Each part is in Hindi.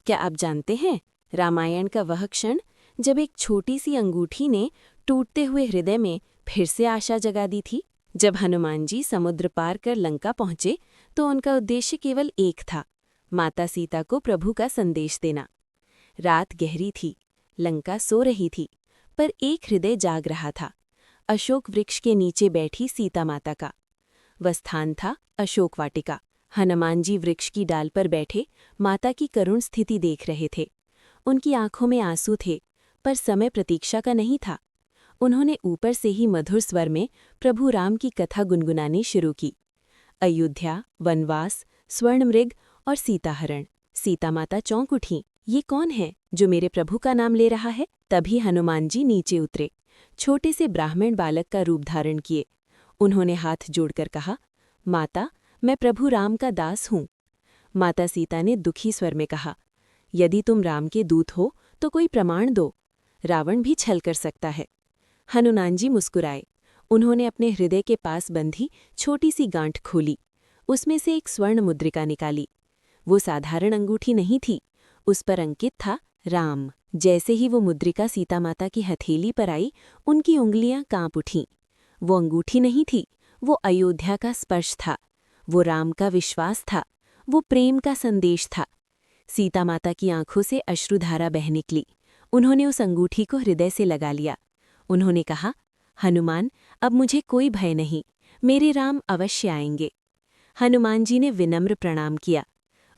क्या आप जानते हैं रामायण का वह क्षण जब एक छोटी सी अंगूठी ने टूटते हुए हृदय में फिर से आशा जगा दी थी? जब हनुमान जी समुद्र पार कर लंका पहुंचे तो उनका उद्देश्य केवल एक था, माता सीता को प्रभु का संदेश देना। रात गहरी थी, लंका सो रही थी, पर एक हृदय जाग रहा था। अशोक वृक्ष के नीचे बैठी सीता माता का वह स्थान था अशोक वाटिका। हनुमान जी वृक्ष की डाल पर बैठे माता की करुण स्थिति देख रहे थे। उनकी आंखों में आंसू थे, पर समय प्रतीक्षा का नहीं था। उन्होंने ऊपर से ही मधुर स्वर में प्रभु राम की कथा गुनगुनानी शुरू की। अयोध्या, वनवास, स्वर्णमृग और सीताहरण। सीता माता चौंक उठी। ये कौन है जो मेरे प्रभु का नाम ले रहा है? तभी हनुमान जी नीचे उतरे, छोटे से ब्राह्मण बालक का रूप धारण किए। उन्होंने हाथ जोड़कर कहा, माता, मैं प्रभु राम का दास हूँ। माता सीता ने दुखी स्वर में कहा, यदि तुम राम के दूत हो तो कोई प्रमाण दो। रावण भी छल कर सकता है। हनुमान जी मुस्कुराए। उन्होंने अपने हृदय के पास बंधी छोटी सी गांठ खोली। उसमें से एक स्वर्ण मुद्रिका निकाली। वो साधारण अंगूठी नहीं थी, उस पर अंकित था राम। जैसे ही वो मुद्रिका सीता माता की हथेली पर आई, उनकी उंगलियां कांप उठीं। वो अंगूठी नहीं थी, वो अयोध्या का स्पर्श था, वो राम का विश्वास था, वो प्रेम का संदेश था। सीता माता की आंखों से अश्रुधारा बह निकली। उन्होंने उस अंगूठी को हृदय से लगा लिया। उन्होंने कहा, हनुमान, अब मुझे कोई भय नहीं, मेरे राम अवश्य आएंगे। हनुमान जी ने विनम्र प्रणाम किया।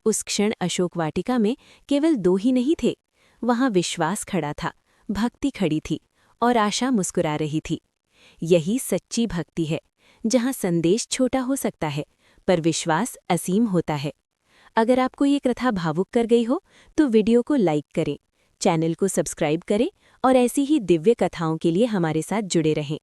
उस क्षण अशोक वाटिका में केवल दो ही नहीं थे, वहां विश्वास खड़ा था, भक्ति खड़ी थी और आशा मुस्कुरा रही थी। यही सच्ची भक्ति है, जहां संदेश छोटा हो सकता है पर विश्वास असीम होता है। अगर आपको ये कथा भावुक कर गई हो तो वीडियो को लाइक करें, चैनल को सब्सक्राइब करें और ऐसी ही दिव्य कथाओं के लिए हमारे साथ जुड़े रहें।